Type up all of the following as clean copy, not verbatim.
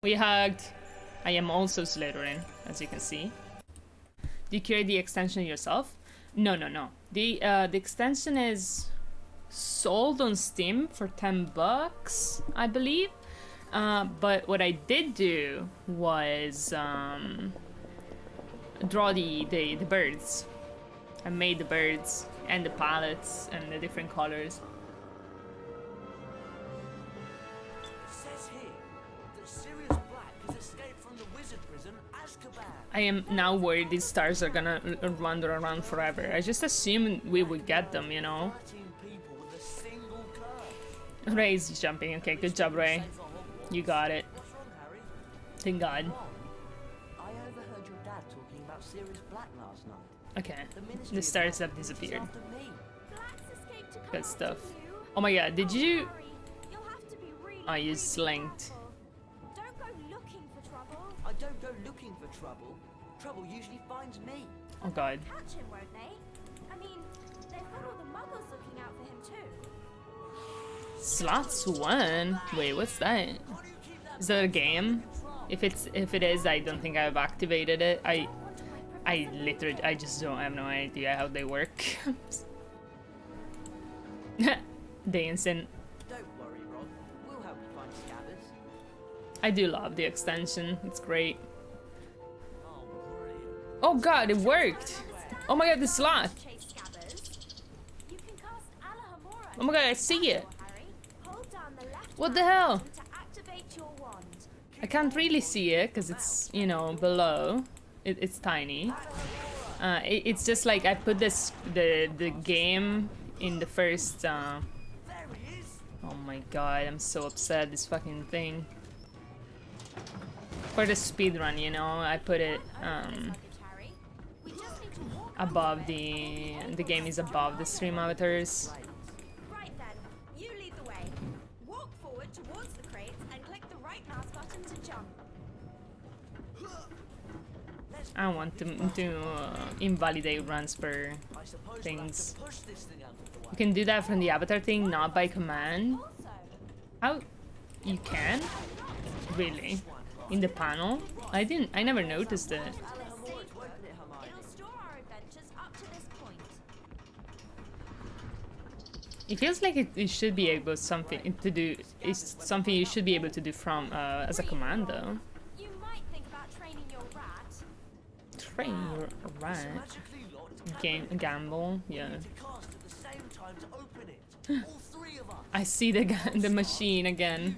We hugged. I am also Slytherin, as you can see. Do you create the extension yourself? No. The extension is sold on Steam for $10, I believe. But what I did do was draw the birds. I made the birds and the palettes and the different colors. I am now worried these stars are gonna wander around forever. I just assumed we would get them, you know? Ray's jumping. Okay, good job, Ray. You got it. Thank God. I overheard your dad talking about Sirius Black last night. Okay, the stars have disappeared. Good stuff. Oh my God, did you... Oh, you slinked. Don't go looking for trouble. I don't go looking for trouble. Trouble usually finds me. Oh God. Catch him, won't they? I mean, they've got all the muggles looking out for him too. Slots 1? Wait, what's that? Is that a game? If it is, I don't think I've activated it. I literally, I just don't have no idea how they work. Dancing. Don't worry, Ron. We'll help you find scabbers. I do love the extension. It's great. Oh God, it worked! Oh my God, the slot! Oh my God, I see it! What the hell? I can't really see it because it's, you know, below. It's tiny. It's just like I put the game in the first. Oh my God, I'm so upset. This fucking thing. For the speedrun, you know, I put it above the game is above the stream avatars. Right then, you lead the way. Walk forward towards the crates and click the right mouse button to jump. I want to invalidate runs for things. You can do that from the avatar thing, not by command. How? You can? Really? In the panel? I never noticed it. It feels like it should be able something to do. It's something you should be able to do from as a command, though. You might think about training your rat. Train your rat. Gamble, yeah. I see the machine again.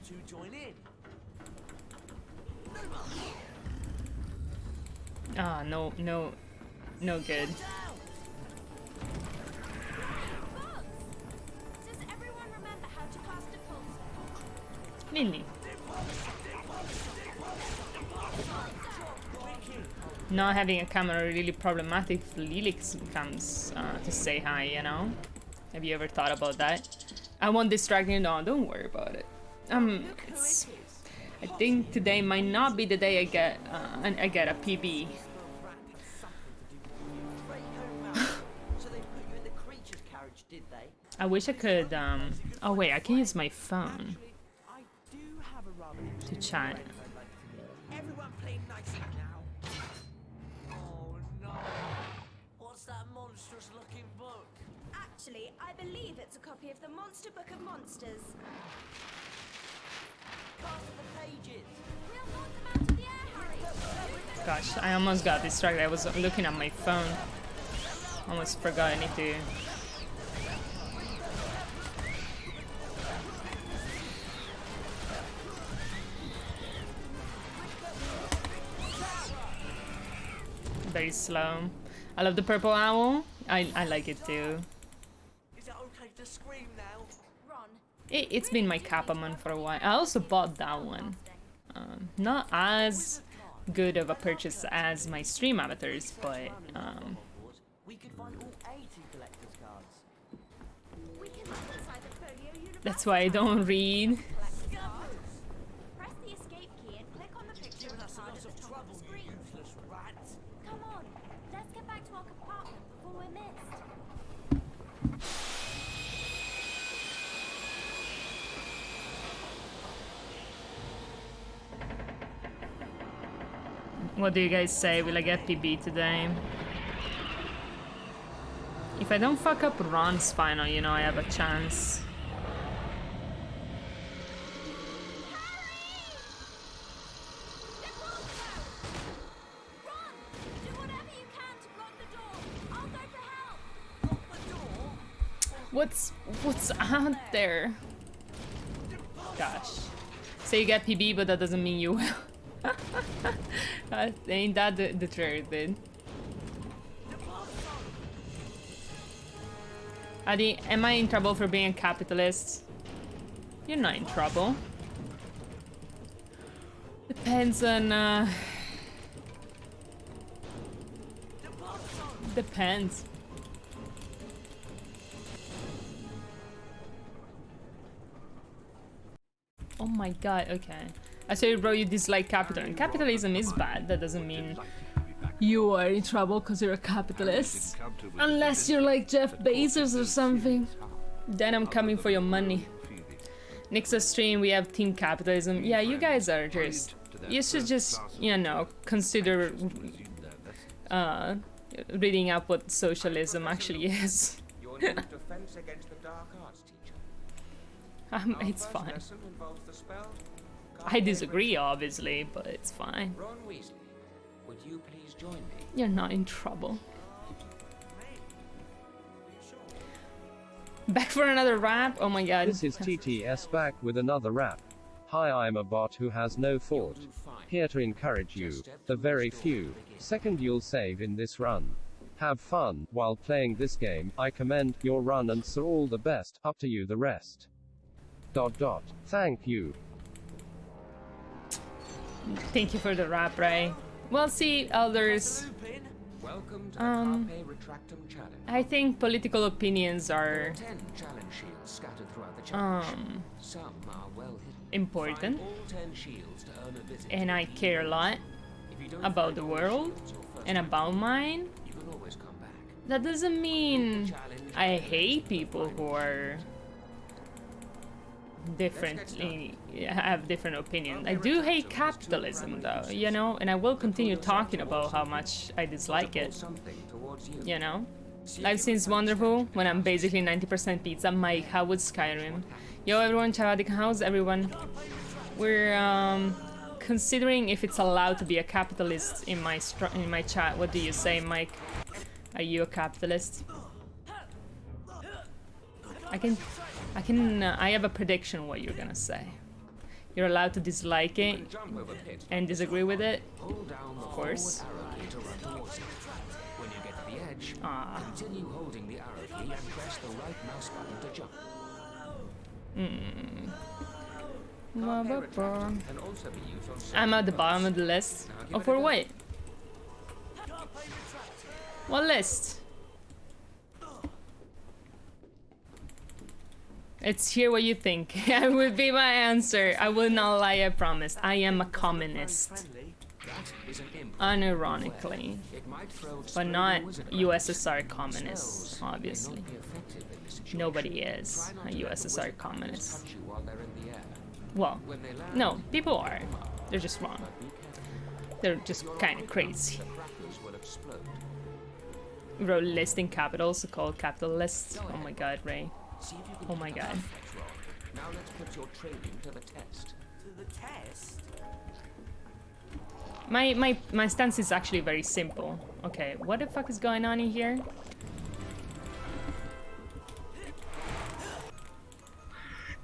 Ah, no good. Lily. Not having a camera really problematic if Lily comes to say hi, you know? Have you ever thought about that? I won't distract you. No, don't worry about it. I think today might not be the day I get a PB. I wish I could. Oh wait, I can use my phone to chat. Everyone play nicely now. Oh no. What's that monstrous looking book? Actually, I believe it's a copy of the Monster Book of Monsters. Cast the pages. We'll hold them out of the air, Harry. Gosh, I almost got distracted. I was looking at my phone. Almost forgot I need to. Very slow. I love the purple owl. I like it too. Is it okay to scream now? Ron. It's been my Kapamon for a while. I also bought that one. Not as good of a purchase as my stream avatars, but We could find all 80 collector's cards. We can look inside the folio universe. that's why I don't read. Press the escape key and click on the picture of the card at the top of the screen. Useless rat. Come on, let's get back to our compartment before we're missed. What do you guys say? Will I get PB today? If I don't fuck up Ron's final, you know, I have a chance. What's out there? Gosh. So you get PB, but that doesn't mean you will. Ain't that the truth, dude? Adi, am I in trouble for being a capitalist? You're not in trouble. Depends on, Depends. Oh my god, okay. I say, bro, you dislike capitalism. Capitalism is bad. That doesn't mean you are in trouble because you're a capitalist. Unless you're like Jeff Bezos or something. Then I'm coming for your money. Next stream, we have Team Capitalism. Yeah, you guys are just... You should just, you know, consider reading up what socialism actually is. It's fine. I disagree, obviously, but it's fine. Would you please join me? You're not in trouble. Back for another rap? Oh my god. This is TTS back with another rap. Hi, I'm a bot who has no thought. Here to encourage you, the very few second you'll save in this run. Have fun while playing this game. I commend your run and so all the best. Up to you the rest. ... Thank you. Thank you for the rap, Ray. Well, see, elders. Welcome to the Carpe Retractum challenge. I think political opinions are 10 challenge shields scattered throughout the challenge. Some are well hidden. important, Find all 10 shields to earn a visit. and I care a lot If you don't about find the all world shields or first and aid about kit, mine. you can always come back. That doesn't mean I hate people who are differently have different opinions. I do hate capitalism though, you know, and I will continue talking about how much I dislike it, Something towards you. you know. Life seems wonderful when I'm basically 90% pizza. Mike, how would Skyrim? Yo everyone, Chavadik, how's everyone? We're considering if it's allowed to be a capitalist in my chat. What do you say, Mike? Are you a capitalist? I have a prediction what you're gonna say. You're allowed to dislike it and disagree with it, of course. When you get to the edge, continue holding the arrow key and press the right mouse button to jump. Can also be used on I'm at the bottom of the list. Oh, for what? What list? Let's hear what you think. That would be my answer. I will not lie, I promise. I am a communist. Unironically. But not USSR communists, obviously. Nobody is a USSR communist. Well, no, people are. They're just wrong. They're just kind of crazy. Wrote listing capitals called capitalists. Oh my god, Ray. Oh my god. Now let's put your training to the test. To the test? My stance is actually very simple. Okay, what the fuck is going on in here?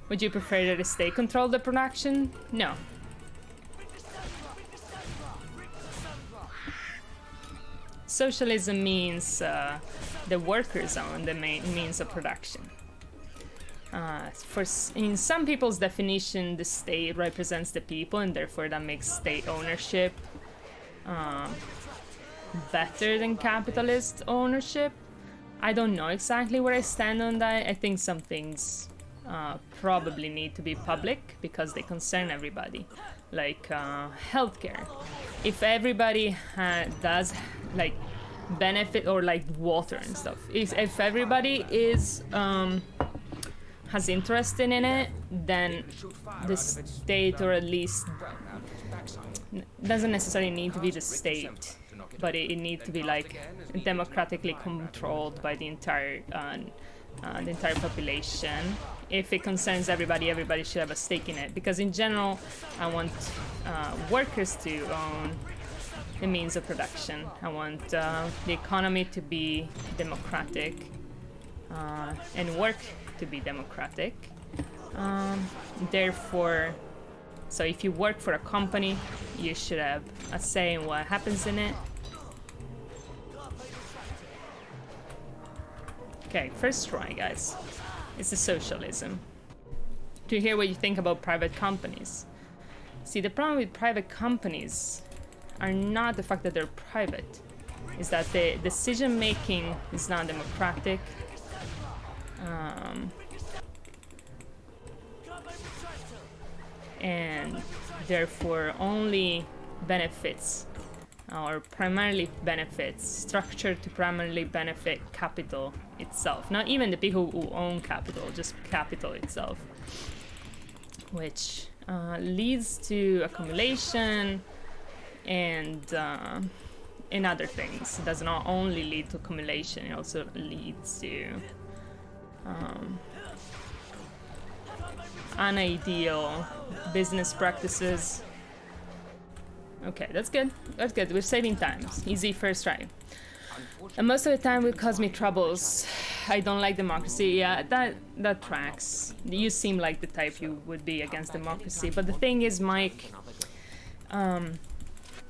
Would you prefer that the state control the production? No. Socialism means the workers own the main means of production. In some people's definition, the state represents the people, and therefore that makes state ownership better than capitalist ownership. I don't know exactly where I stand on that. I think some things probably need to be public because they concern everybody, like healthcare. If everybody does like benefit, or like water and stuff, if everybody is has interest in it, then the state, or at least doesn't necessarily need to be the state, but it needs to be like democratically controlled by the entire population. If it concerns everybody, everybody should have a stake in it. Because in general, I want workers to own the means of production. I want the economy to be democratic and work to be democratic. Therefore, so if you work for a company, you should have a say in what happens in it. Okay, first try, guys. It's the socialism. To hear what you think about private companies. See, the problem with private companies are not the fact that they're private. Is that the decision making is not democratic. And therefore only benefits, or primarily benefits, structured to primarily benefit capital itself. Not even the people who own capital, just capital itself. Which leads to accumulation and other things. It does not only lead to accumulation, it also leads to unideal business practices. Okay, that's good. That's good. We're saving time. Easy first try. And most of the time will cause me troubles. I don't like democracy. Yeah, that tracks. You seem like the type you would be against democracy. But the thing is, Mike,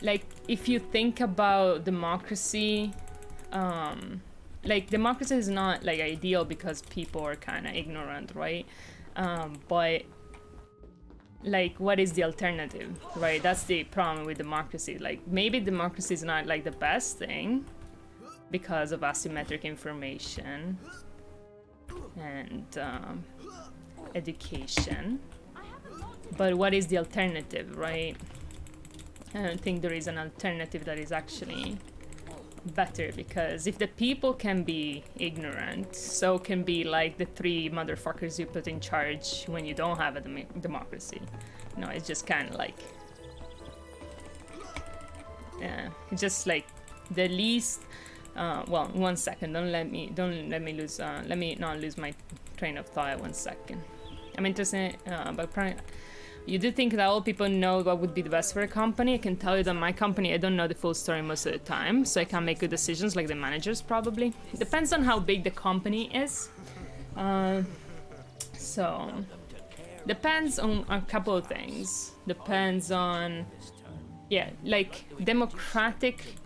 like, if you think about democracy, like, democracy is not, like, ideal because people are kind of ignorant, right? But, like, what is the alternative, right? That's the problem with democracy. Like, maybe democracy is not, like, the best thing because of asymmetric information and education. But what is the alternative, right? I don't think there is an alternative that is actually better, because if the people can be ignorant, so can be like the three motherfuckers you put in charge when you don't have a democracy. You know, it's just kind of like, yeah, it's just like the least. Well, 1 second. Don't let me lose. Let me not lose my train of thought. 1 second. I'm interested, but you do think that all people know what would be the best for a company. I can tell you that my company, I don't know the full story most of the time, so I can't make good decisions like the managers probably. It depends on how big the company is. So, depends on a couple of things. Depends on, yeah, like democratic.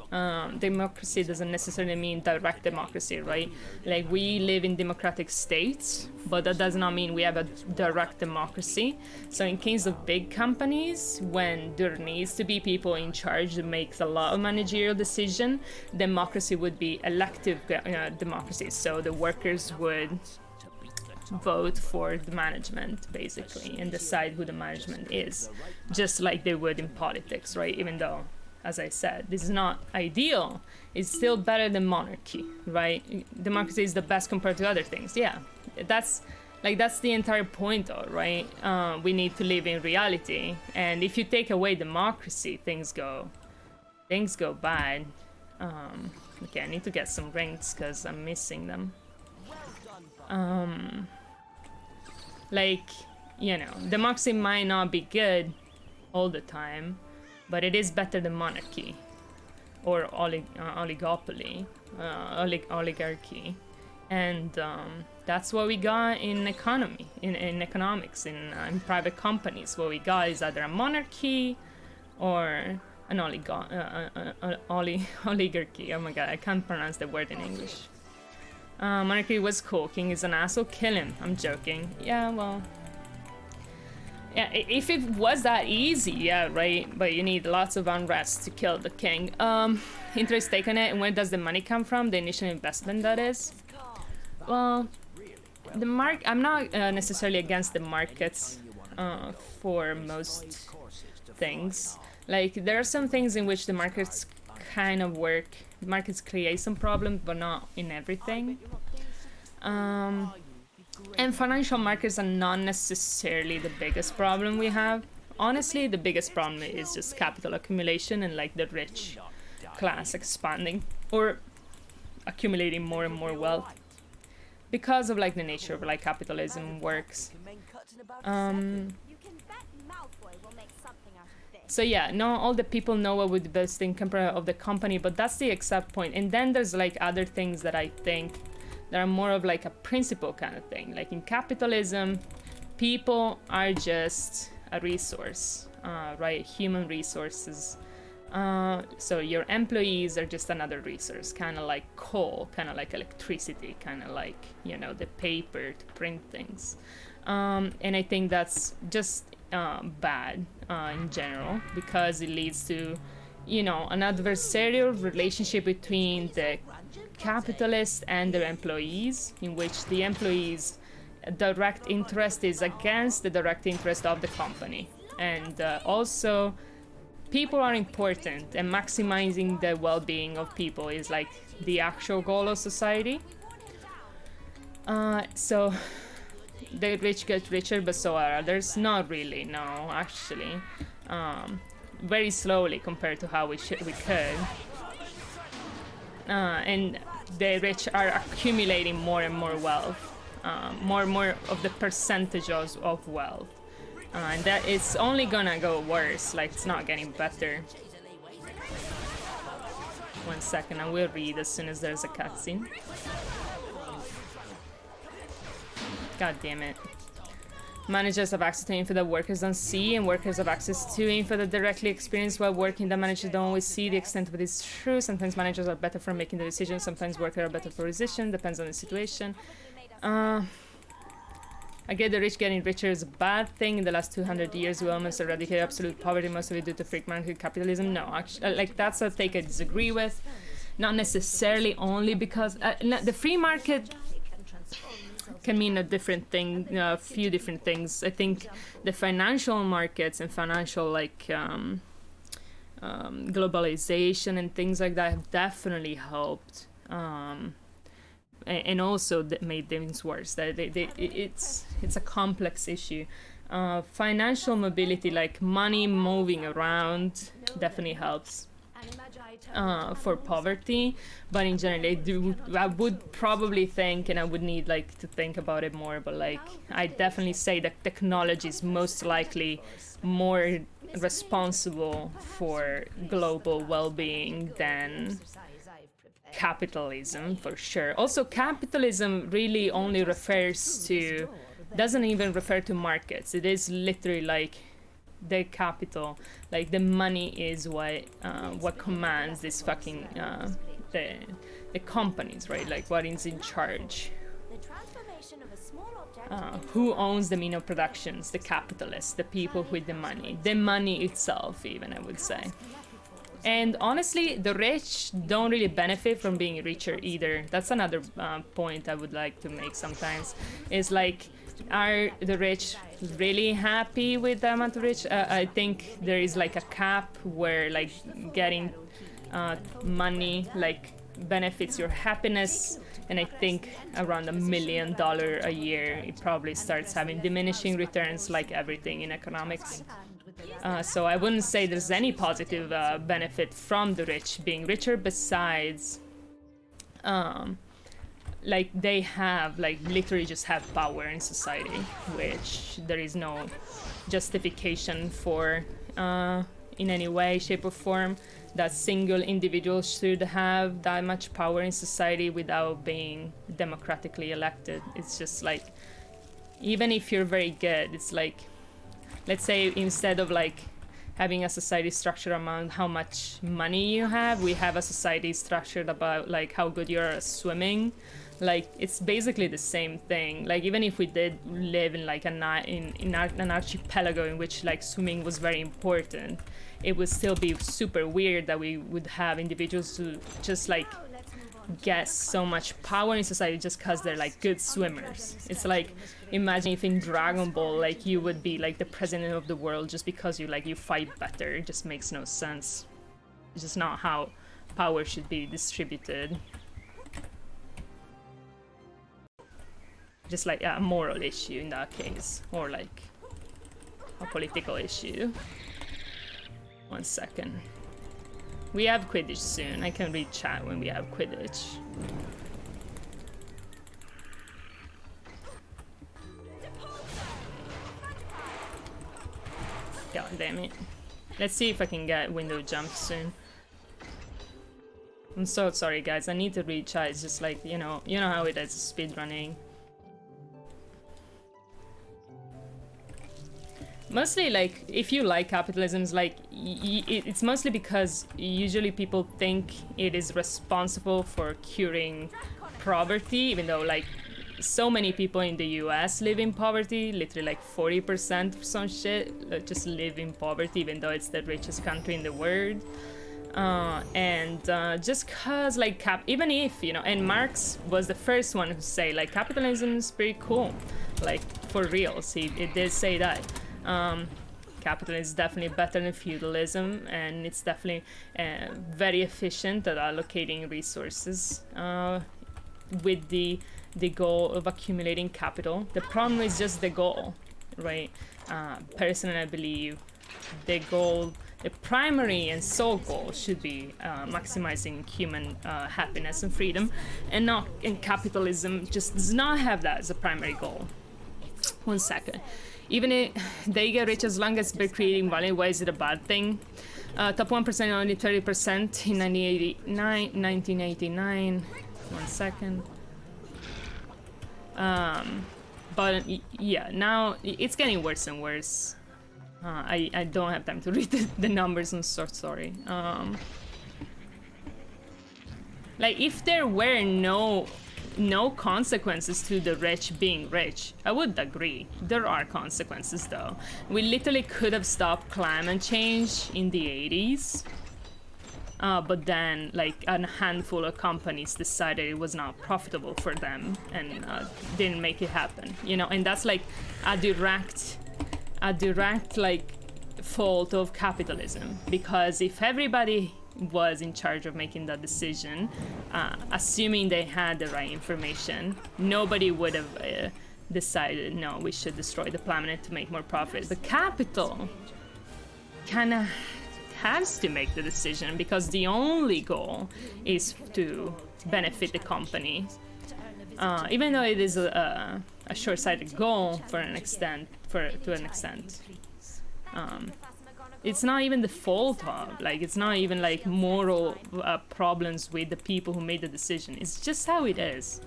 Democracy doesn't necessarily mean direct democracy, right? Like, we live in democratic states, but that does not mean we have a direct democracy. So in case of big companies, when there needs to be people in charge that makes a lot of managerial decision, democracy would be elective democracy. So the workers would vote for the management, basically, and decide who the management is, just like they would in politics, right? Even though, as I said, this is not ideal. It's still better than monarchy, right? Democracy is the best compared to other things. Yeah, that's the entire point, though, right? We need to live in reality, and if you take away democracy, things go bad. Okay, I need to get some rings because I'm missing them. Like, you know, democracy might not be good all the time, but it is better than monarchy or oligopoly, oligarchy, and that's what we got in economy, in economics, in private companies. What we got is either a monarchy or an oligarchy. Oh my god, I can't pronounce the word in English. Monarchy was cool. King is an asshole. Kill him. I'm joking. Yeah, well. Yeah, if it was that easy, yeah, right? But you need lots of unrest to kill the king. Interest taken it, and where does the money come from? The initial investment, that is. Well, I'm not necessarily against the markets for most things. Like, there are some things in which the markets kind of work. The markets create some problems, but not in everything. And financial markets are not necessarily the biggest problem we have, honestly, the biggest problem is just capital accumulation and like the rich class expanding or accumulating more and more wealth because of like the nature of like capitalism works. So yeah, not all the people know what would be best in of the company, but that's the exact point. And then there's like other things that I think that are more of like a principle kind of thing. Like in capitalism, people are just a resource, right? Human resources. So your employees are just another resource, kind of like coal, kind of like electricity, kind of like, you know, the paper to print things. And I think that's just bad in general, because it leads to, you know, an adversarial relationship between the capitalists and their employees, in which the employees' direct interest is against the direct interest of the company. And also, people are important, and maximizing the well-being of people is like the actual goal of society. So the rich get richer, but so are others. Not really, no, actually. Very slowly compared to how we could. And the rich are accumulating more and more wealth, more and more of the percentage of wealth. And that it's only gonna go worse, like it's not getting better. 1 second, I will read as soon as there's a cutscene. God damn it. Managers have access to info that workers don't see, and workers have access to info that directly experience while working that managers don't always see. The extent of it is true. Sometimes managers are better for making the decisions, sometimes workers are better for decision, depends on the situation. I get the rich getting richer is a bad thing. In the last 200 years, we almost eradicated absolute poverty, most of it due to free market capitalism. No, actually, like that's a take I disagree with. Not necessarily only because the free market can mean a different thing, a few different things. I think the financial markets and financial like globalization and things like that have definitely helped. And also that made things worse. That it's a complex issue. Financial mobility, like money moving around, definitely helps for poverty. But in general, I would probably think, and I would need like to think about it more. But like, I definitely say that technology is most likely more responsible for global well-being than capitalism, for sure. Also, capitalism really only doesn't even refer to markets. It is literally like the capital, like the money is what commands this fucking the companies, right? Like what is in charge. Who owns the mean of productions? The capitalists, the people with the money itself, even, I would say. And honestly, the rich don't really benefit from being richer either. That's another point I would like to make sometimes. Is like, are the rich really happy with the amount of rich? I think there is like a cap where like getting money like benefits your happiness. And I think around $1 million a year, it probably starts having diminishing returns like everything in economics. So I wouldn't say there's any positive benefit from the rich being richer, besides like they have like literally just have power in society, which there is no justification for in any way, shape or form that single individuals should have that much power in society without being democratically elected. It's just like, even if you're very good, it's like, let's say instead of like having a society structured around how much money you have, we have a society structured about like how good you are at swimming. Like, it's basically the same thing. Like, even if we did live in like an archipelago in which like swimming was very important, it would still be super weird that we would have individuals who just like get so much power in society just because they're like good swimmers. It's like, imagine if in Dragon Ball like you would be like the president of the world just because you fight better. It just makes no sense. It's just not how power should be distributed. Just like a moral issue in that case, or like a political issue. 1 second. We have Quidditch soon. I can read chat when we have Quidditch. God damn it. Let's see if I can get window jump soon. I'm so sorry guys, I need to read chat. It's just like, you know how it is speedrunning. Mostly, like, if you like capitalism, like, it's mostly because usually people think it is responsible for curing poverty, even though, like, so many people in the US live in poverty, literally like 40% or some shit just live in poverty, even though it's the richest country in the world. Just cause, like, even if, you know, and Marx was the first one to say, like, capitalism is pretty cool, like, for reals, it did say that. Capitalism is definitely better than feudalism, and it's definitely very efficient at allocating resources with the goal of accumulating capital. The problem is just the goal, right? Personally, I believe the primary and sole goal should be maximizing human happiness and freedom, and capitalism just does not have that as a primary goal. 1 second. Even if they get rich as long as they're creating value, why is it a bad thing? Top 1% only 30% in 1989. 1 second. But yeah, now it's getting worse and worse. I don't have time to read the numbers, I'm so sorry. Like, if there were no consequences to the rich being rich, I would agree. There are consequences though. We literally could have stopped climate change in the 80s. But then, like, a handful of companies decided it was not profitable for them and didn't make it happen, you know? And that's like a direct like fault of capitalism, because if everybody was in charge of making that decision, assuming they had the right information, nobody would have decided, no, we should destroy the planet to make more profit. The capital kind of has to make the decision, because the only goal is to benefit the company. Even though it is a short-sighted goal to an extent. It's not even the fault of, like, it's not even like moral problems with the people who made the decision. It's just how it is.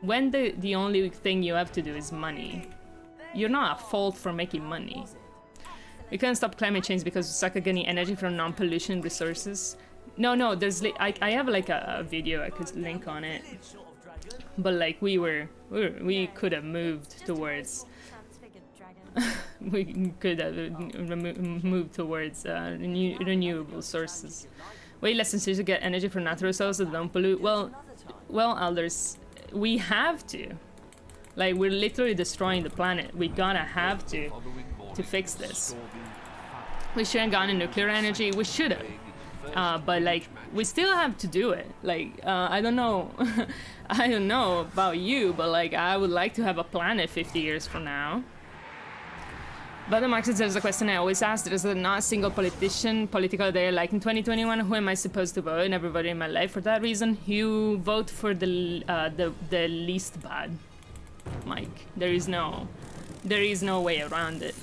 When the only thing you have to do is money, you're not at fault for making money. We can't stop climate change because we suck at getting energy from non-pollution resources. No, there's I have like a video I could link on it, but like we could have moved towards. We could have moved towards renewable sources. Way less essential to get energy from natural sources that don't pollute. Well, elders, we have to. Like, we're literally destroying the planet. We gotta have to fix this. We shouldn't have gone in nuclear energy. We should have. But like, we still have to do it. Like, I don't know. I don't know about you, but like, I would like to have a planet 50 years from now. But the Marxist, there's a question I always ask. There's not a single political idea like in 2021. Who am I supposed to vote? Never voted in my life for that reason. You vote for the least bad, Mike. There is no way around it.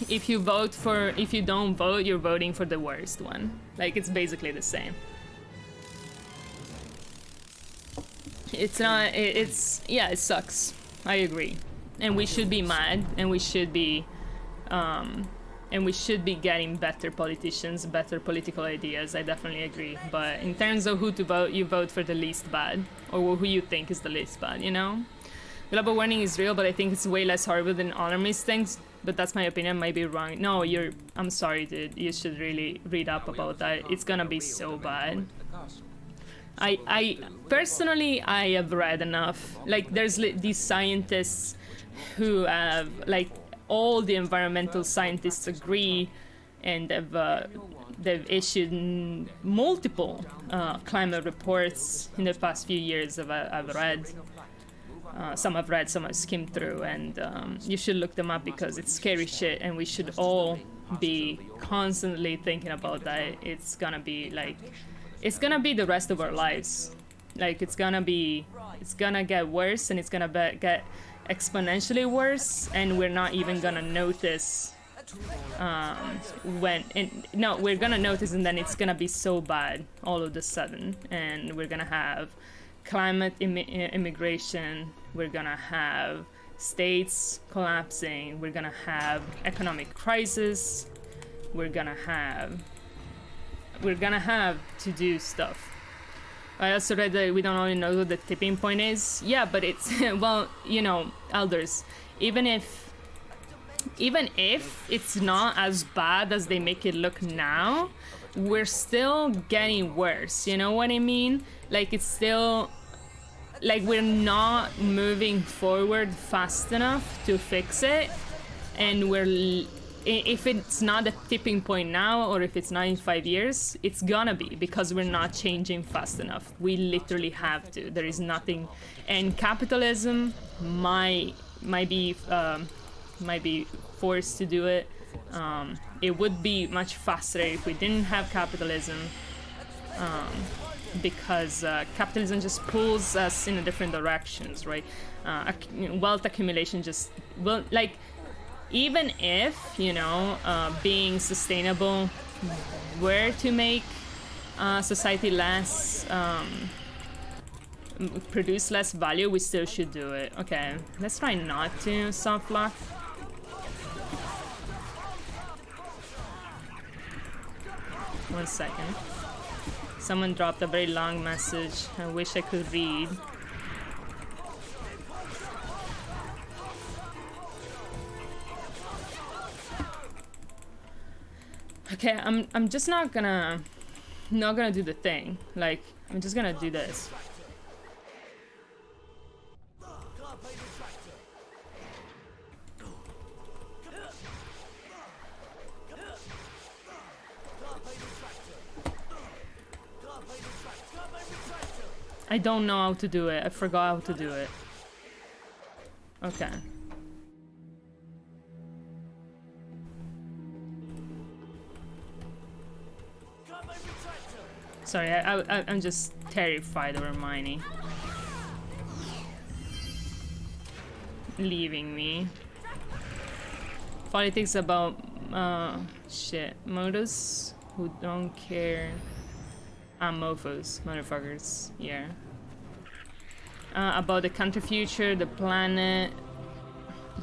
If you don't vote, you're voting for the worst one. Like, it's basically the same. Yeah, it sucks. I agree. And we should be mad, and we should be getting better politicians, better political ideas. I definitely agree. But in terms of who to vote, you vote for the least bad, or who you think is the least bad, you know? Global warming is real, but I think it's way less horrible than alarmist things. But that's my opinion, I might be wrong. No, I'm sorry, dude. You should really read up about that. It's gonna be so bad. I personally have read enough. Like, there's these scientists who have, like, all the environmental scientists agree, and they've issued multiple climate reports in the past few years I've read. Some I've read, some I've skimmed through, and you should look them up because it's scary shit, and we should all be constantly thinking about that. It's gonna be like, it's gonna be the rest of our lives. Like, it's gonna get worse, and it's gonna get exponentially worse, and we're not even gonna notice no, we're gonna notice, and then it's gonna be so bad all of a sudden, and we're gonna have climate immigration, we're gonna have states collapsing, we're gonna have economic crisis, we're gonna have to do stuff. I also read that we don't really know what the tipping point is. Yeah, but it's well, you know, elders, even if it's not as bad as they make it look now, we're still getting worse, you know what I mean? Like, it's still, like, we're not moving forward fast enough to fix it, and if it's not a tipping point now, or if it's not in 5 years, it's gonna be, because we're not changing fast enough. We literally have to. There is nothing, and capitalism might be forced to do it. It would be much faster if we didn't have capitalism, because capitalism just pulls us in different directions, right? Wealth accumulation just, well, like, even if, you know, being sustainable were to make society less, produce less value, we still should do it. Okay, let's try not to soft lock. One second. Someone dropped a very long message. I wish I could read. Okay, I'm just not gonna do the thing. Like, I'm just gonna do this. I don't know how to do it. I forgot how to do it. Okay. Sorry, I'm just terrified of Hermione leaving me. Politics about shit. Modus who don't care. Mofos, motherfuckers. Yeah. About the country future, the planet.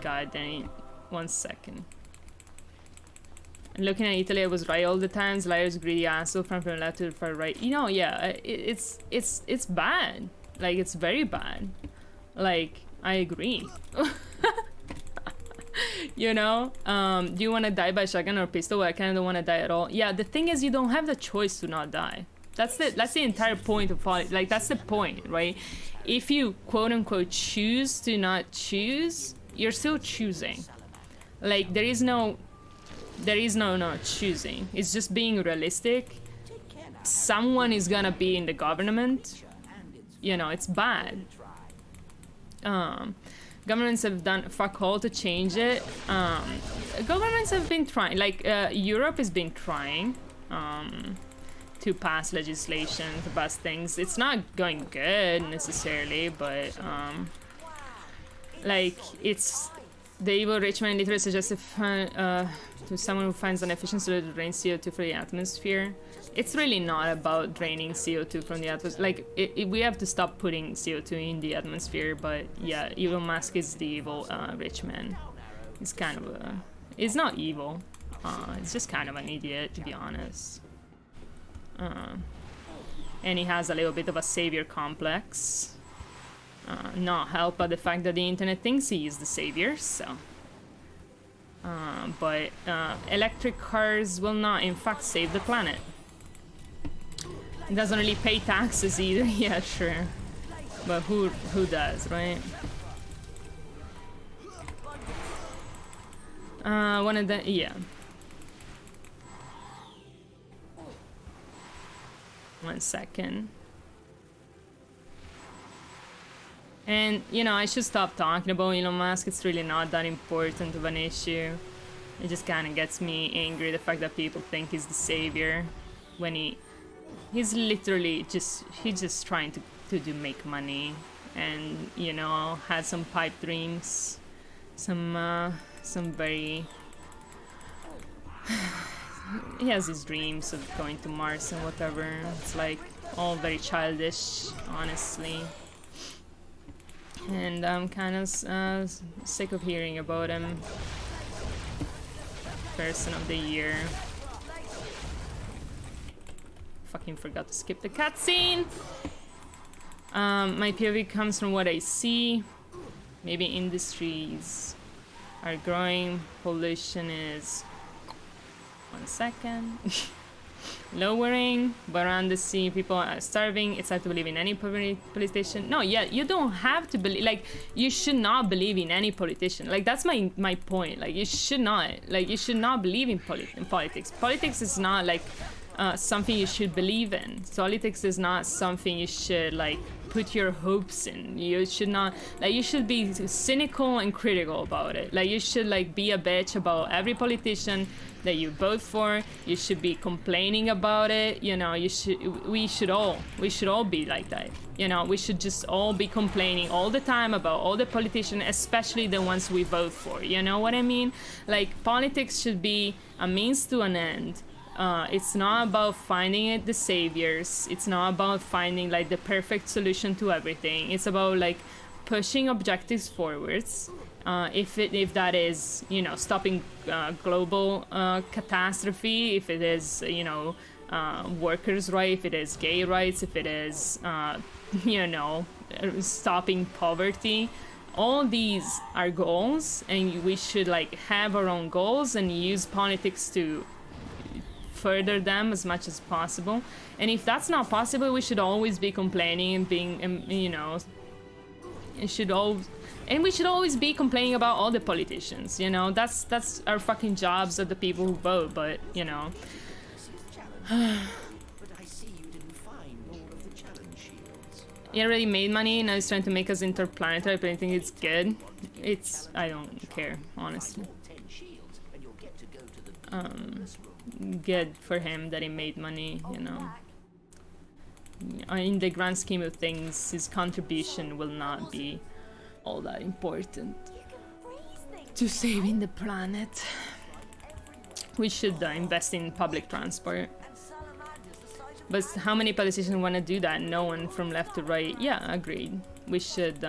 God dang it. 1 second. Looking at Italy, I was right all the times. Liars, greedy asshole from the left to the far right. You know, yeah, it's bad. Like, it's very bad. Like, I agree. You know, do you want to die by shotgun or pistol? Well, I kind of don't want to die at all. Yeah, the thing is, you don't have the choice to not die. That's the entire point of politics. Like, that's the point, right? If you quote unquote choose to not choose, you're still choosing. Like, there is no not choosing. It's just being realistic. Someone is gonna be in the government. You know, it's bad. Governments have done fuck all to change it. Governments have been trying. Like, Europe has been trying to pass legislation, to pass things. It's not going good necessarily, but like, it's the evil rich man literally suggested to someone who finds an efficient solution to drain CO2 from the atmosphere. It's really not about draining CO2 from the atmosphere. Like, we have to stop putting CO2 in the atmosphere, but yeah, Elon Musk is the evil rich man. He's kind of a... He's not evil. He's just kind of an idiot, to be honest. And he has a little bit of a savior complex. Not helped by the fact that the internet thinks he is the savior, so... but electric cars will not, in fact, save the planet. It doesn't really pay taxes either. Yeah, sure. But who does, right? One of the... yeah. 1 second. And, you know, I should stop talking about Elon Musk. It's really not that important of an issue. It just kind of gets me angry, the fact that people think he's the savior when he's literally he's just trying to make money, and, you know, had some pipe dreams, some very he has his dreams of going to Mars and whatever. It's like all very childish, honestly. And I'm kind of sick of hearing about him. Person of the year. Fucking forgot to skip the cutscene. My POV comes from what I see. Maybe industries are growing. Pollution is 1 second. Lowering, but around the sea people are starving. It's hard to believe in any politician. No, yeah, you don't have to believe, like, you should not believe in any politician. Like, that's my point. Like, you should not believe in politics. Politics is not like something you should believe in. Politics is not something you should like put your hopes in. You should not, like, you should be cynical and critical about it. Like, you should like be a bitch about every politician that you vote for. You should be complaining about it. You know, we should all be like that. You know, we should just all be complaining all the time about all the politicians, especially the ones we vote for. You know what I mean? Like, politics should be a means to an end. It's not about finding the saviors. It's not about finding like the perfect solution to everything. It's about like pushing objectives forwards. If that is, you know, stopping global catastrophe, if it is, you know, workers' rights, if it is gay rights, if it is, you know, stopping poverty. All these are goals, and we should like have our own goals and use politics to further them as much as possible. And if that's not possible, we should always be complaining and being, you know, we should always be complaining about all the politicians. You know, that's our fucking jobs of the people who vote. But you know, he already made money. Now he's trying to make us interplanetary, but I think it's good. I don't care, honestly. Good for him that he made money, you know. In the grand scheme of things, his contribution will not be all that important to saving the planet. We should invest in public transport. But how many politicians want to do that? No one from left to right. Yeah, agreed. We should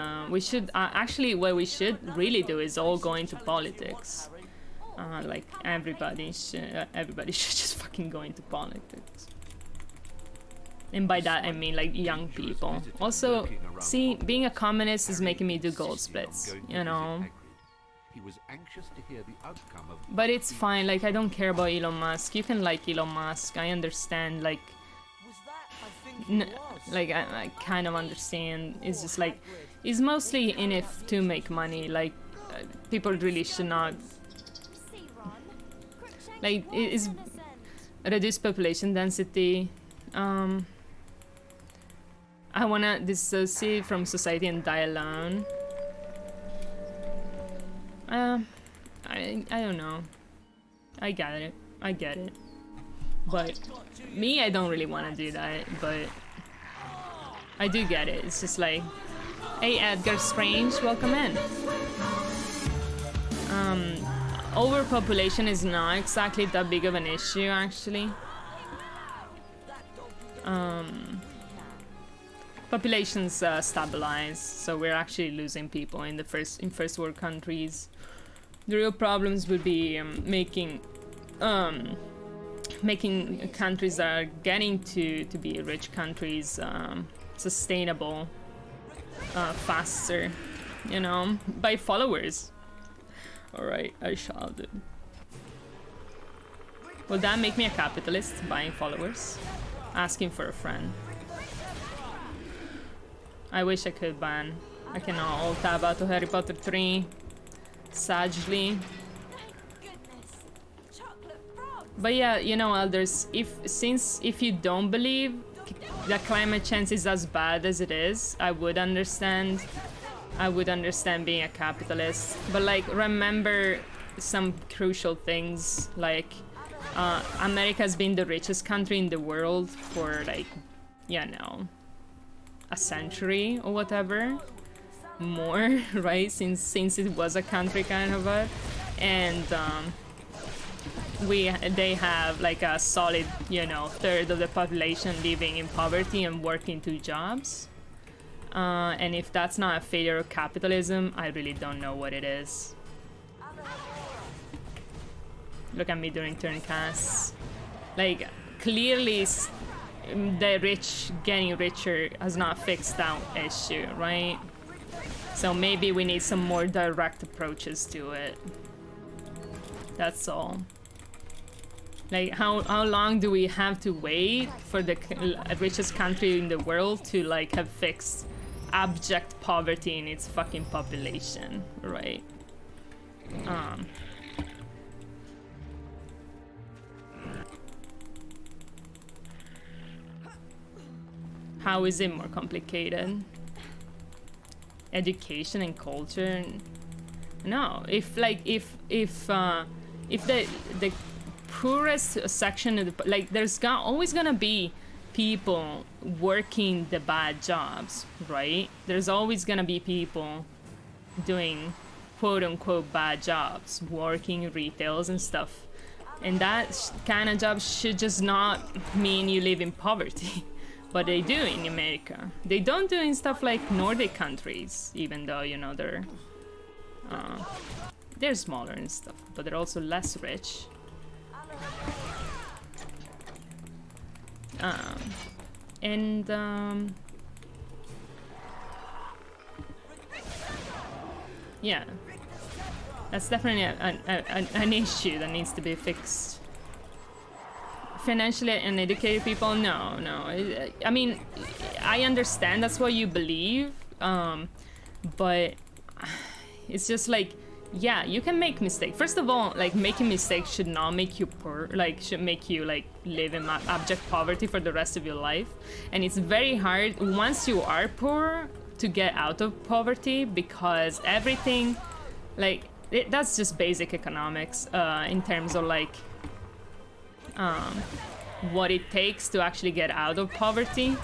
actually, what we should really do is all go into politics. Like everybody should just fucking go into politics. And by that I mean like young people. Also, see, being a communist is making me do gold splits, you know. But it's fine, like, I don't care about Elon Musk. You can like Elon Musk, I understand, like, I kind of understand. It's just like, he's mostly in it to make money. Like, people really should not, like, it is reduced population density. I wanna dissociate from society and die alone. I don't know. I get it. But me, I don't really want to do that, but I do get it. It's just like, hey Edgar Strange, welcome in. Overpopulation is not exactly that big of an issue, actually. Populations stabilize, so we're actually losing people in the first world countries. The real problems would be making countries that are getting to be rich countries sustainable faster, you know, by followers. Alright, I shall do. Will that make me a capitalist, buying followers? Asking for a friend. I wish I could ban. I cannot alt tab out to Harry Potter 3. Sagely. But yeah, you know, elders, if you don't believe that climate change is as bad as it is, I would understand. I would understand being a capitalist. But like, remember some crucial things, like America's been the richest country in the world for like, you know, a century or whatever, more, right? Since it was a country kind of a, and they have like a solid, you know, third of the population living in poverty and working 2 jobs. And if that's not a failure of capitalism, I really don't know what it is. Look at me during turn casts. Like, clearly the rich getting richer has not fixed that issue, right? So maybe we need some more direct approaches to it. That's all. Like, how long do we have to wait for the richest country in the world to like have fixed abject poverty in its fucking population, right? How is it more complicated? Education and culture? No, if the poorest section of the, like, there's always gonna be people working the bad jobs, right? There's always gonna be people doing quote-unquote bad jobs, working retails and stuff, and that kind of job should just not mean you live in poverty. But they do in America. They don't do in stuff like Nordic countries, even though, you know, they're smaller and stuff, but they're also less rich. Yeah, that's definitely an issue that needs to be fixed. Financially uneducated people, no. I mean, I understand that's what you believe, but it's just like, yeah, you can make mistakes. First of all, like, making mistakes should not make you poor, like, should make you like live in abject poverty for the rest of your life. And it's very hard once you are poor to get out of poverty, because everything, like, that's just basic economics in terms of like what it takes to actually get out of poverty.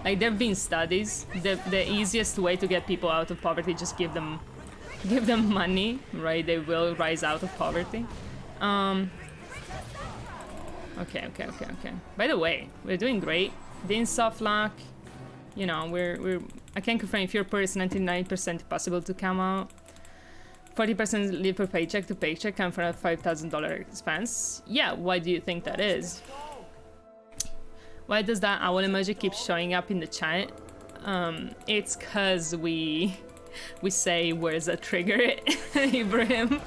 Like, there have been studies. The easiest way to get people out of poverty, just give them money, right? They will rise out of poverty. Okay. By the way, we're doing great. Dean soft lock. You know, I can confirm if you're poor, it's 99% possible to come out. 40% live per paycheck to paycheck, come from a $5,000 expense. Yeah, why do you think that is? Why does that owl emoji keep showing up in the chat? It's cause we say, where's that trigger, Ibrahim?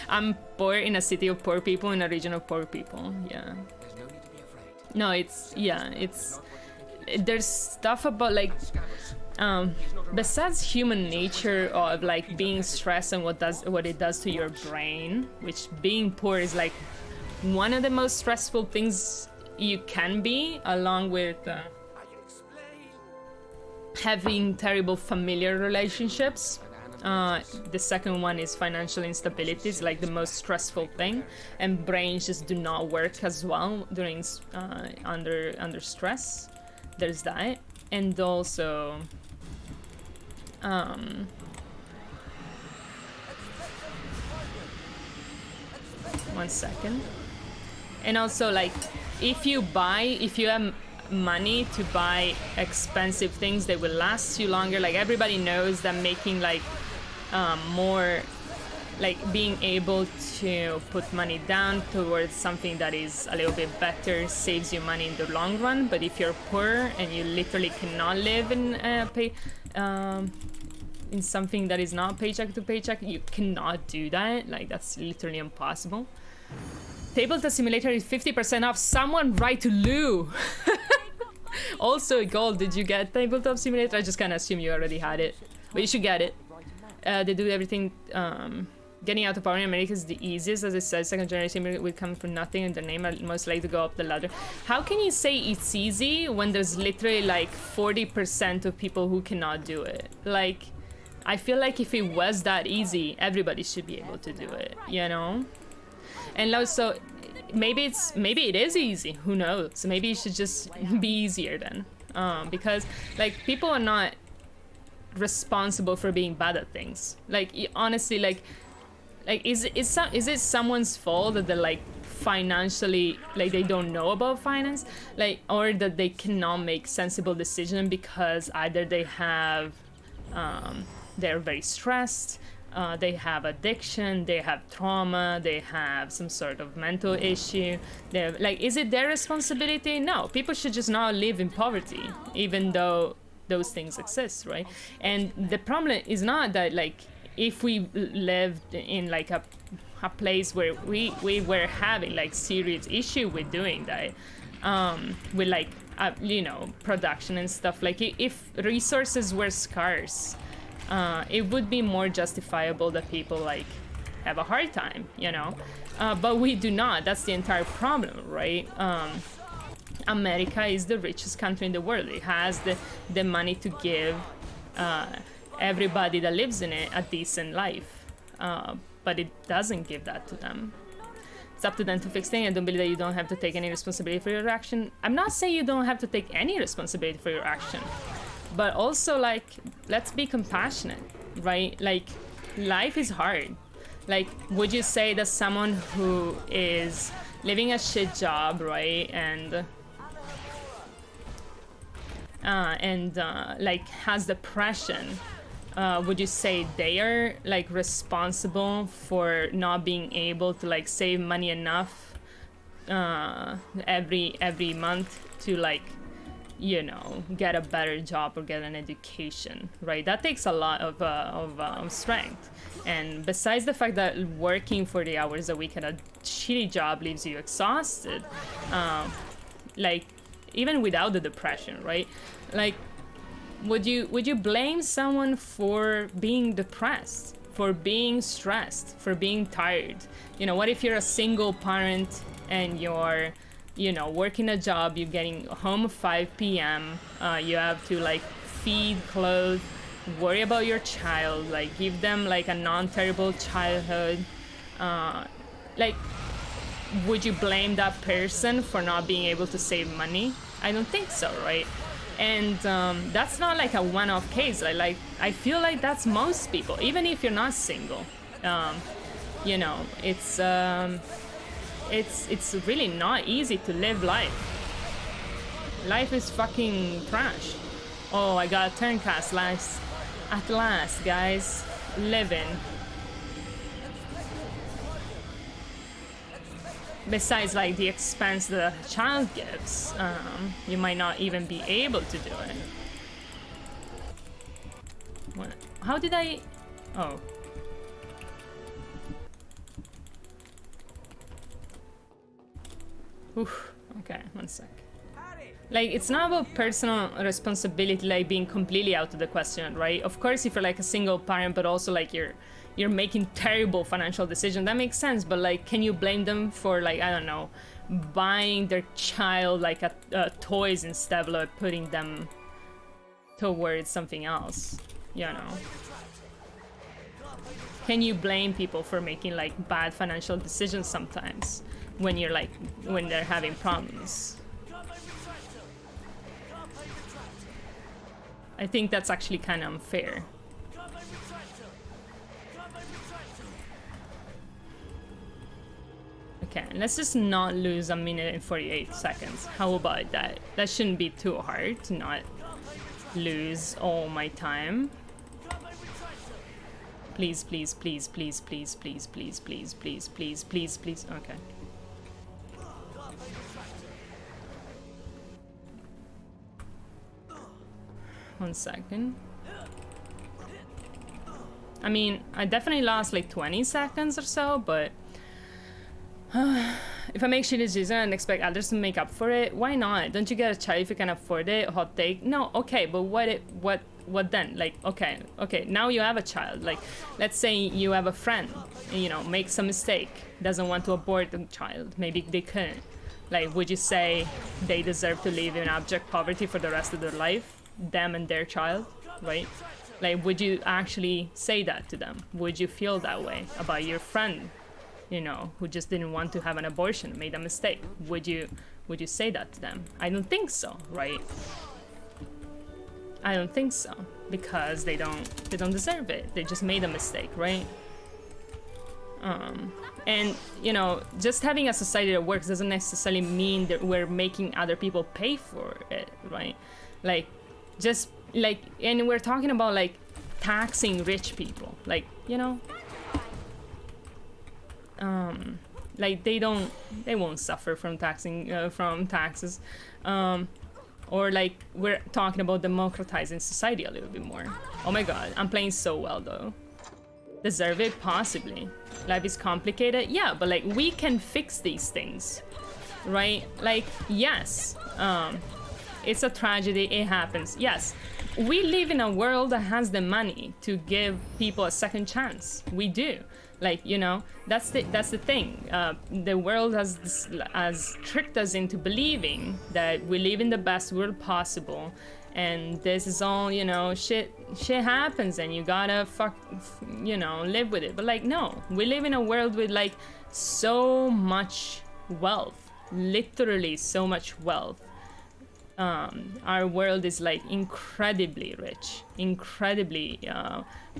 I'm poor in a city of poor people, in a region of poor people, yeah. No, there's stuff about, like, besides human nature of, like, being stressed and what it does to your brain, which being poor is, like, one of the most stressful things you can be, along with having terrible familiar relationships. The second one is financial instability. It's like the most stressful thing, and brains just do not work as well during under stress. There's that, and also one second, and also, like, if you have money to buy expensive things, they will last you longer. Like, everybody knows that making, like, more, like, being able to put money down towards something that is a little bit better saves you money in the long run. But if you're poor and you literally cannot live in something that is not paycheck to paycheck, you cannot do that. Like, that's literally impossible. Tabletop Simulator is 50% off. Someone write to Lou. Also, Gold, did you get Tabletop Simulator? I just kind of assume you already had it, but you should get it. They do everything. Getting out of power in America is the easiest. As I said, second generation will come from nothing, and their name are most likely to go up the ladder. How can you say it's easy when there's literally like 40% of people who cannot do it? Like, I feel like if it was that easy, everybody should be able to do it, you know? And also, maybe it is easy, who knows? Maybe it should just be easier then. Because, like, people are not responsible for being bad at things. Like, honestly, like is it someone's fault that they're, like, financially, like, they don't know about finance? Like, or that they cannot make sensible decisions because either they have, they're very stressed, they have addiction, they have trauma, they have some sort of mental issue. They're, like, is it their responsibility? No, people should just not live in poverty, even though those things exist, right? And the problem is not that, like, if we lived in, like, a place where we were having, like, serious issue with doing that, with, like, you know, production and stuff, like, if resources were scarce, it would be more justifiable that people, like, have a hard time, you know? But we do not. That's the entire problem, right? America is the richest country in the world. It has the money to give everybody that lives in it a decent life. But it doesn't give that to them. It's up to them to fix things. I don't believe that you don't have to take any responsibility for your action. I'm not saying you don't have to take any responsibility for your action. But also, like, let's be compassionate, right? Like, life is hard. Like, would you say that someone who is living a shit job, right, and like, has depression, would you say they are, like, responsible for not being able to, like, save money enough every month to, like, you know, get a better job or get an education, right? That takes a lot of strength. And besides the fact that working 40 hours a week at a shitty job leaves you exhausted, like, even without the depression, right? Like, would you blame someone for being depressed, for being stressed, for being tired? You know, what if you're a single parent and you're, you know, working a job, you're getting home at 5 p.m., you have to, like, feed, clothe, worry about your child, like, give them, like, a non-terrible childhood. Like, would you blame that person for not being able to save money? I don't think so, right? And that's not, like, a one-off case. Like, I feel like that's most people, even if you're not single. You know, it's really not easy to live life. Life is fucking trash. Oh, I got a turncast at last, guys. Living. Besides, like, the expense that a child gives, you might not even be able to do it. What? How did I... Oh. Oof. Okay, one sec. Like, it's not about personal responsibility, like, being completely out of the question, right? Of course, if you're, like, a single parent, but also, like, you're making terrible financial decisions, that makes sense. But, like, can you blame them for, like, I don't know, buying their child, like, toys instead of, like, putting them towards something else, you know? Can you blame people for making, like, bad financial decisions sometimes when you're, like, when they're having problems? I think that's actually kind of unfair. Okay, let's just not lose 1 minute and 48 seconds. How about that? That shouldn't be too hard to not lose all my time. Please, please, please, please, please, please, please, please, please, please, please, please. Okay. One second. I mean, I definitely lost like 20 seconds or so, but if I make shitty decisions and expect others to make up for it, why not? Don't you get a child if you can afford it? Hot take. No, okay, but what then? Like, okay, now you have a child. Like, let's say you have a friend, you know, makes a mistake, doesn't want to abort the child. Maybe they couldn't. Like, would you say they deserve to live in abject poverty for the rest of their life? Them and their child, right? Like, would you actually say that to them? Would you feel that way about your friend, you know, who just didn't want to have an abortion, made a mistake? Would you say that to them? I don't think so, right? I don't think so, because they don't deserve it. They just made a mistake, right? And you know, just having a society that works doesn't necessarily mean that we're making other people pay for it, right? Like, just like, and we're talking about like taxing rich people, like, you know, like they won't suffer from taxes, or like we're talking about democratizing society a little bit more. Oh my god, I'm playing so well though. Deserve it? Possibly. Life is complicated? Yeah, but like we can fix these things, right? Like, yes, it's a tragedy, it happens. Yes, we live in a world that has the money to give people a second chance. We do. Like, you know, that's the thing. The world has tricked us into believing that we live in the best world possible, and this is all, you know, shit happens and you gotta you know, live with it. But like, no, we live in a world with like so much wealth, literally so much wealth. Our world is like incredibly rich, incredibly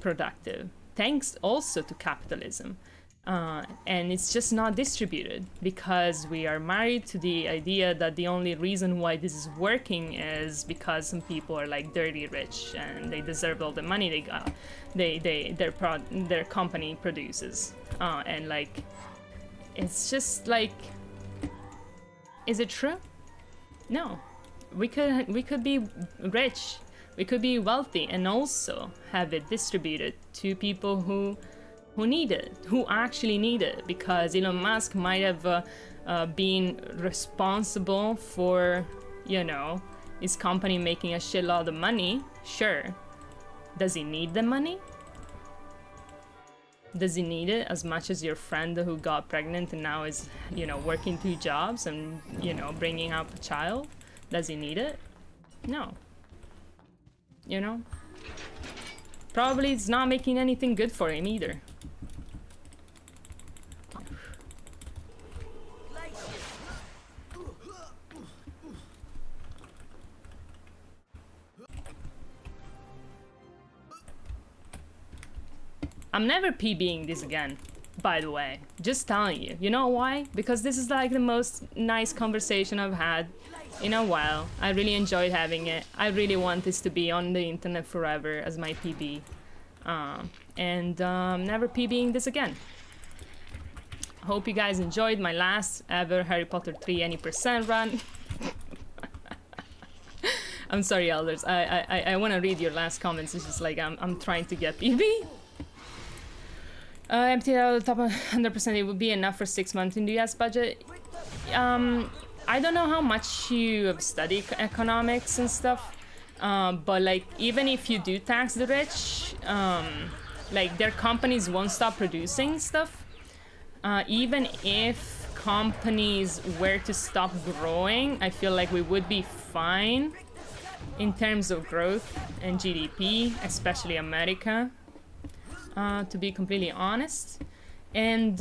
productive, thanks also to capitalism. And it's just not distributed because we are married to the idea that the only reason why this is working is because some people are like dirty rich and they deserve all the money they got, their company produces. And like, it's just like, is it true? No. We could be rich, we could be wealthy, and also have it distributed to people who need it, who actually need it, because Elon Musk might have been responsible for, you know, his company making a shitload of money. Sure. Does he need the money? Does he need it as much as your friend who got pregnant and now is, you know, working 2 jobs and, you know, bringing up a child? Does he need it? No. You know? Probably it's not making anything good for him either. I'm never PBing this again, by the way. Just telling you. You know why? Because this is like the most nice conversation I've had in a while. I really enjoyed having it. I really want this to be on the internet forever as my PB. Never PBing this again. Hope you guys enjoyed my last ever Harry Potter 3 any % run. I'm sorry, elders. I want to read your last comments. It's just like I'm trying to get PB. Empty out the top 100%. It would be enough for 6 months in the US budget. I don't know how much you have studied economics and stuff, but like even if you do tax the rich, like their companies won't stop producing stuff. Even if companies were to stop growing, I feel like we would be fine in terms of growth and GDP, especially America, to be completely honest. And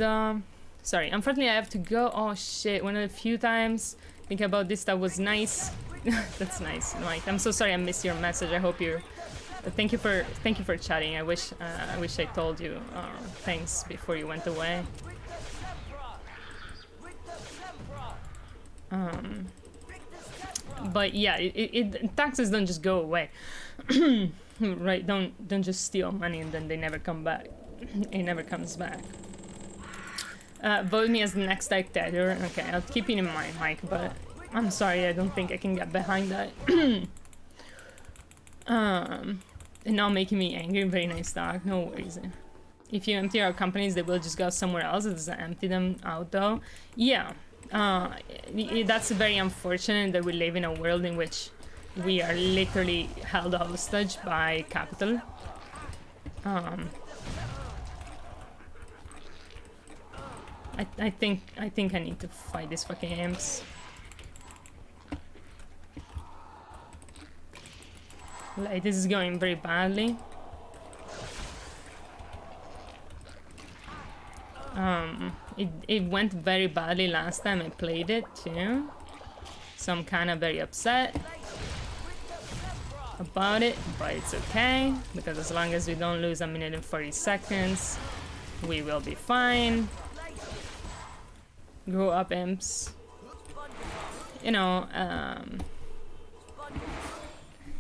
sorry, unfortunately I have to go. Oh shit, one of the few times thinking about this that was nice. That's nice, Mike. I'm so sorry I missed your message. I hope you're thank you for chatting. I wish I told you thanks before you went away. But yeah, taxes don't just go away. Right, don't just steal money and then they never come back. It never comes back. Vote me as the next dictator. Okay, I'll keep it in mind, Mike, but I'm sorry, I don't think I can get behind that. And not making me angry. Very nice talk. No worries. If you empty our companies, they will just go somewhere else. It doesn't empty them out though. Yeah, that's very unfortunate that we live in a world in which we are literally held hostage by capital. I think I need to fight these fucking imps. Like, this is going very badly. It went very badly last time I played it too. So I'm kind of very upset about it, but it's okay, because as long as we don't lose 1 minute and 40 seconds, we will be fine. Grow up, imps. You know,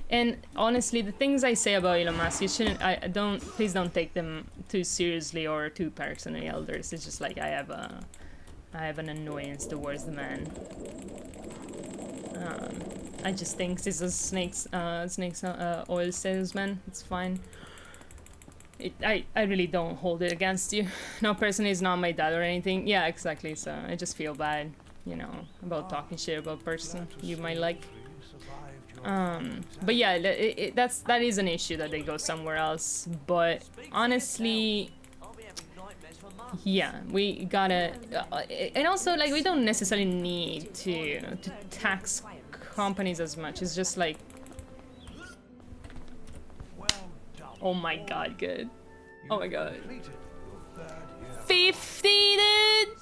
and honestly, the things I say about Elon Musk, you shouldn't, please don't take them too seriously or too personally, elders. It's just like I have an annoyance towards the man. I just think this is snakes oil salesman. It's fine. I really don't hold it against you. No, personally, it's not my dad or anything. Yeah, exactly. So I just feel bad, you know, about talking shit about a person you might like. But yeah, that is an issue that they go somewhere else. But honestly, yeah, we gotta, and also like we don't necessarily need to tax companies as much. It's just like, oh my god, good. Oh my god. 50, dude!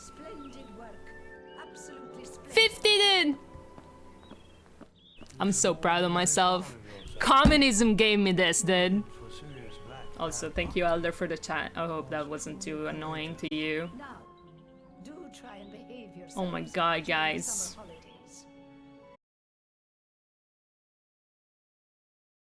50, dude! I'm so proud of myself. Communism gave me this, dude. Also, thank you, Elder, for the chat. I hope that wasn't too annoying to you. Oh my god, guys.